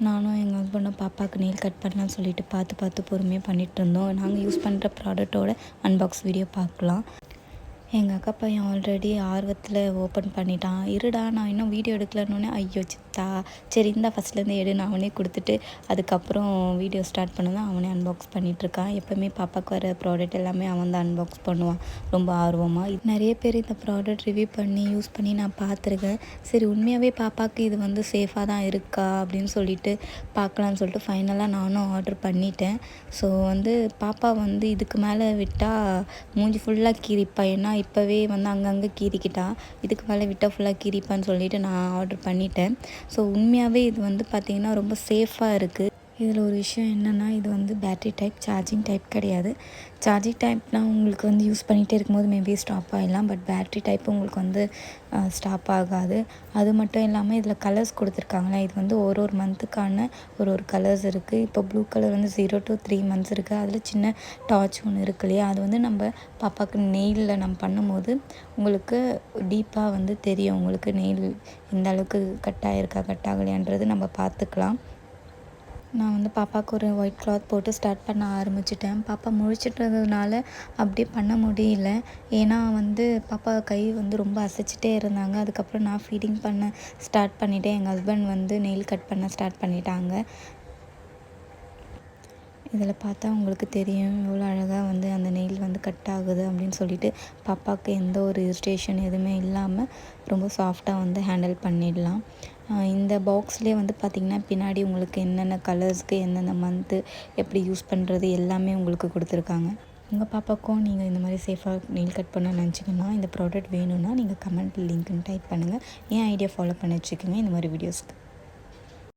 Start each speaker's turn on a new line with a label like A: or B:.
A: நானும் எங்கள் ஹஸ்பண்டும் பாப்பாவுக்கு நெயில் கட் பண்ணலான்னு சொல்லிட்டு பார்த்து பொறுமையாக பண்ணிகிட்ருந்தோம். நாங்கள் யூஸ் பண்ணுற ப்ராடக்ட்டோட அன்பாக்ஸ் வீடியோ பார்க்கலாம். எங்கள் அக்கா பையன் ஆல்ரெடி ஆர்வத்தில் ஓப்பன் பண்ணிட்டான். இருடா நான் இன்னும் வீடியோ எடுக்கலன்னொன்னே, ஐயோ சித்தா சரி இந்தா ஃபஸ்ட்லேருந்து எடு நான் அவனே கொடுத்துட்டு அதுக்கப்புறம் வீடியோ ஸ்டார்ட் பண்ணதான் அவனே அன்பாக்ஸ் பண்ணிகிட்ருக்கான். எப்போவுமே பாப்பாவுக்கு வர ப்ராடக்ட் எல்லாமே அவன் தான் அன்பாக்ஸ் பண்ணுவான் ரொம்ப ஆர்வமாக. நிறைய பேர் இந்த ப்ராடக்ட் ரிவ்யூ பண்ணி யூஸ் பண்ணி நான் பார்த்துருக்கேன். சரி உண்மையாகவே பாப்பாவுக்கு இது வந்து சேஃபாக தான் இருக்கா அப்படின்னு சொல்லிட்டு பார்க்கலான்னு சொல்லிட்டு ஃபைனலாக நானும் ஆர்டர் பண்ணிட்டேன். ஸோ வந்து பாப்பா வந்து இதுக்கு மேலே விட்டால் மூஞ்சி ஃபுல்லாக கீறிப்பா. ஏன்னா இப்போவே வந்து அங்கங்கே கீறிக்கிட்டா, இதுக்கு மேலே விட்டால் ஃபுல்லாக கீறிப்பான்னு சொல்லிட்டு நான் ஆர்டர் பண்ணிட்டேன். ஸோ உண்மையாகவே இது வந்து பார்த்திங்கன்னா ரொம்ப சேஃபாக இருக்குது. இதில் ஒரு விஷயம் என்னென்னா, இது வந்து பேட்ரி டைப், சார்ஜிங் டைப் கிடையாது. சார்ஜிங் டைப்னால் உங்களுக்கு வந்து யூஸ் பண்ணிகிட்டே இருக்கும்போது மேபி ஸ்டாப் ஆகிடலாம். பட் பேட்ரி டைப் உங்களுக்கு வந்து ஸ்டாப் ஆகாது. அது மட்டும் இல்லாமல் இதில் கலர்ஸ் கொடுத்துருக்காங்களே, இது வந்து ஒரு மந்த்துக்கான ஒரு கலர்ஸ் இருக்குது. இப்போ ப்ளூ கலர் வந்து 0 to 3 months இருக்குது. அதில் சின்ன டார்ச் ஒன்று இருக்கு இல்லையா, அது வந்து நம்ம பாப்பாவுக்கு நெயிலில் நம்ம பண்ணும்போது உங்களுக்கு டீப்பாக வந்து தெரியும். உங்களுக்கு நெயில் எந்த அளவுக்கு கட் ஆகிருக்கா கட் ஆகலையான்றது நம்ம பார்த்துக்கலாம். நான் வந்து பாப்பாவுக்கு ஒரு ஒயிட் கிளாத் போட்டு ஸ்டார்ட் பண்ண ஆரம்பிச்சிட்டேன். பாப்பா முழிச்சிட்றதுனால அப்படியே பண்ண முடியல. ஏன்னா வந்து பாப்பா கை வந்து ரொம்ப அசைச்சிட்டே இருந்தாங்க. அதுக்கப்புறம் நான் ஃபீடிங் பண்ண ஸ்டார்ட் பண்ணிவிட்டேன். எங்கள் ஹஸ்பண்ட் வந்து நெயில் கட் பண்ண ஸ்டார்ட் பண்ணிட்டாங்க. இதில் பார்த்தா உங்களுக்கு தெரியும் எவ்வளோ அழகாக வந்து அந்த நெயில் வந்து கட் ஆகுது அப்படின்னு சொல்லிட்டு. பாப்பாவுக்கு எந்த ஒரு இரிட்டேஷன் எதுவுமே இல்லாமல் ரொம்ப சாஃப்டாக வந்து ஹேண்டில் பண்ணிடலாம். இந்த பாக்ஸ்லேயே வந்து பார்த்திங்கன்னா பின்னாடி உங்களுக்கு என்னென்ன கலர்ஸ்க்கு எந்தெந்த மந்த்து எப்படி யூஸ் பண்ணுறது எல்லாமே உங்களுக்கு கொடுத்துருக்காங்க. உங்கள் பாப்பாவுக்கும் நீங்கள் இந்த மாதிரி சேஃபாக நெயில் கட் பண்ண நினச்சிங்கன்னா, இந்த ப்ராடக்ட் வேணும்னா நீங்கள் கமெண்ட் லிங்க்னு டைப் பண்ணுங்கள். என் ஐடியா ஃபாலோ பண்ணி வச்சுக்கோங்க இந்த மாதிரி வீடியோஸ்க்கு.